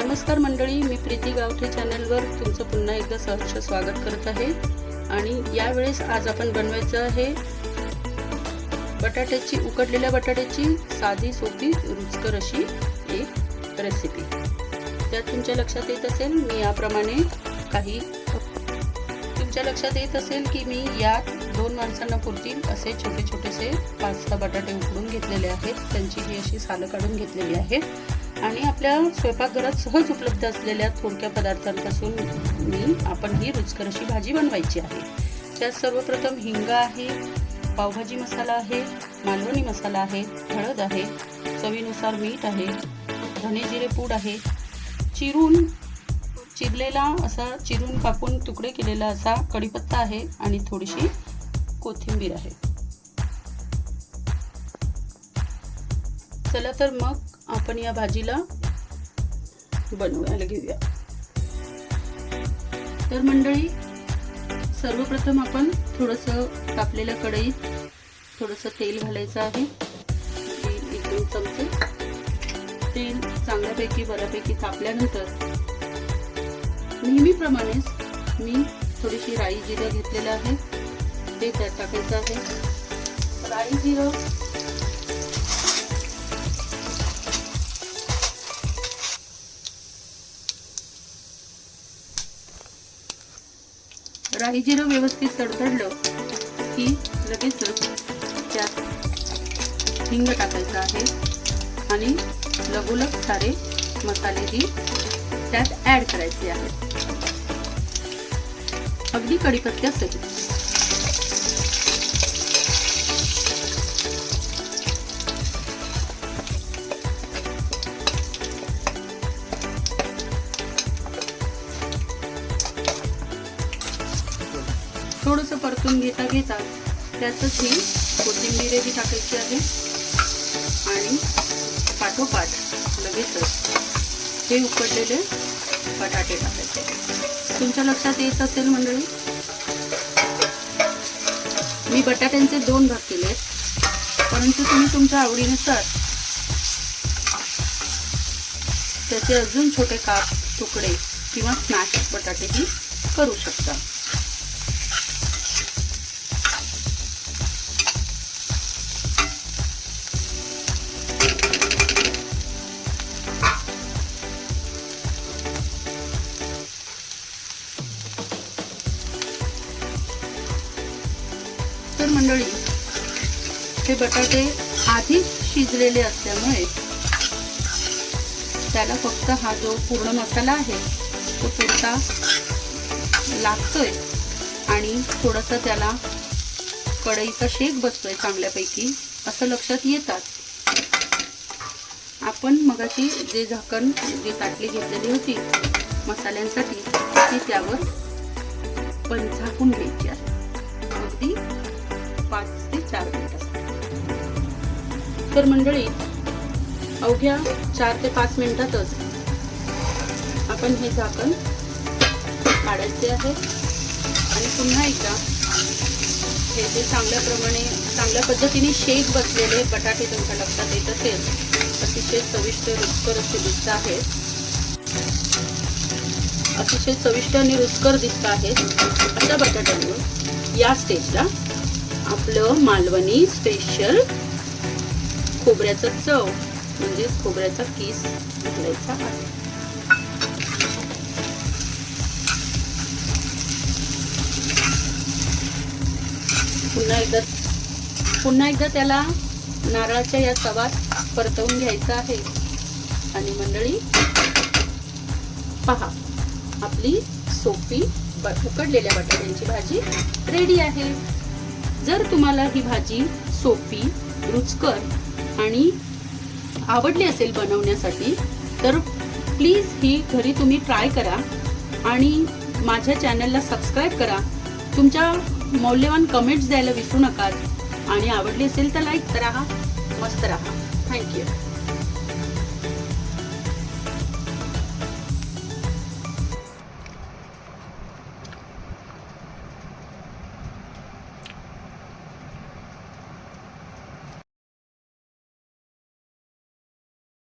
नमस्कार मंडळी, मी प्रीती गावठे चॅनलवर तुमचं पुन्हा एकदा सहर्ष स्वागत करत आहे। आणि यावेळेस आज आपण बनवायचं आहे उकडलेल्या बटाट्याची साधी सोपी रुचकर अशी एक रेसिपी। त्यात तुमच्या लक्षात येत असेल मी याप्रमाणे की मी यात 2 माणसांना पुरतील असे छोटे छोटेसे 5-6 बटाटे उकडून घेतलेले आहेत। त्यांची ही अशी सालं काढून घेतलेली आहे आणि आपल्या स्वयंपाकघरात सहज उपलब्ध असलेल्या थोडक्या पदार्थांपासून आपण ही रुचकर अशी भाजी बनवायची आहे। त्यात सर्वप्रथम हिंग आहे, पावभाजी मसाला आहे, मालवणी मसाला आहे, हळद आहे, चवीनुसार मीठ आहे, धने जिरे पूड आहे, चिरून कापून तुकडे केलेला असा कढीपत्ता आहे आणि थोडीशी कोथिंबीर आहे। चला तर मग आपण या भाजीला बनवायला घेऊया। तर मंडळी, सर्वप्रथम आपण थोडंसं तापलेल्या कढईत थोडंसं तेल घालायचं आहे। 1-2 चमचे तेल चांगल्यापैकी बऱ्यापैकी तापल्यानंतर नेहमीप्रमाणेच मी थोडीशी राई जिरं घेतलेलं आहे, ते त्यात टाकायचं आहे। राई जिरं व्यवस्थित तडतडलं की लगेचच त्यात हिंग टाकायचं आहे आणि लगोलग सारे मसालेही त्यात ऍड करायचे आहेत, अगदी कढीपत्त्यासहित। थोडंसं परतून घेता त्यातच ही कोथिंबीरही टाकायची आहे आणि पाठोपाठ लगेचच हे उकडलेले बटाटे टाकायचे। तुमच्या लक्षात येत असेल मंडळी, मी बटाट्यांचे 2 भाग केले, परंतु तुम्ही तुमच्या आवडीनुसार त्याचे अजून छोटे काप, तुकडे किंवा स्मॅश बटाटेही करू शकता। तर मंडळी, हे बटाटे आधीच शिजलेले असल्यामुळे त्याला फक्त हा जो पूर्ण मसाला आहे तो पुरता लागतोय आणि थोडासा त्याला कढईचा शेक बसतोय चांगल्यापैकी असं लक्षात येतात आपण मगाशी जे झाकण ताटली घेतलेली होती मसाल्यांसाठी ती त्यावर पण झाकून घ्यायची आहे, अगदी 5 ते 4 मिनिटासाठी। तर मंडळी, अवघ्या 4 ते 5 मिनिटातच आपण हे झाकण काढायचे आहे आणि पुन्हा एकदा हे जे चांगल्या पद्धतीने शेक बसलेले बटाटे तुमच्या लक्षात येत असेल, अतिशय चविष्ट रुचकर असे दिसत आहेत, अतिशय चविष्ट आणि रुचकर दिसत आहेत। अशा बटाट्यांवर या स्टेजला आपलं मालवणी स्पेशल खोबऱ्याचं चव म्हणजेच खोबऱ्याचा किस घालायचा आहे। पुन्हा एकदा त्याला नारळाच्या या तवात परतवून घ्यायचं आहे आणि मंडळी पहा, आपली सोपी उकडलेल्या बटाट्यांची भाजी रेडी आहे। जर तुम्हाला ही भाजी सोपी, रुचकर आणि आवडली असेल बनवण्यासाठी तर प्लीज ही घरी तुम्ही ट्राय करा आणि माझ्या चॅनलला सबस्क्राईब करा। तुमच्या मौल्यवान कमेंट्स द्यायला विसरू नका आणि आवडली असेल तर लाईक करा। मस्त रहा। थँक्यू।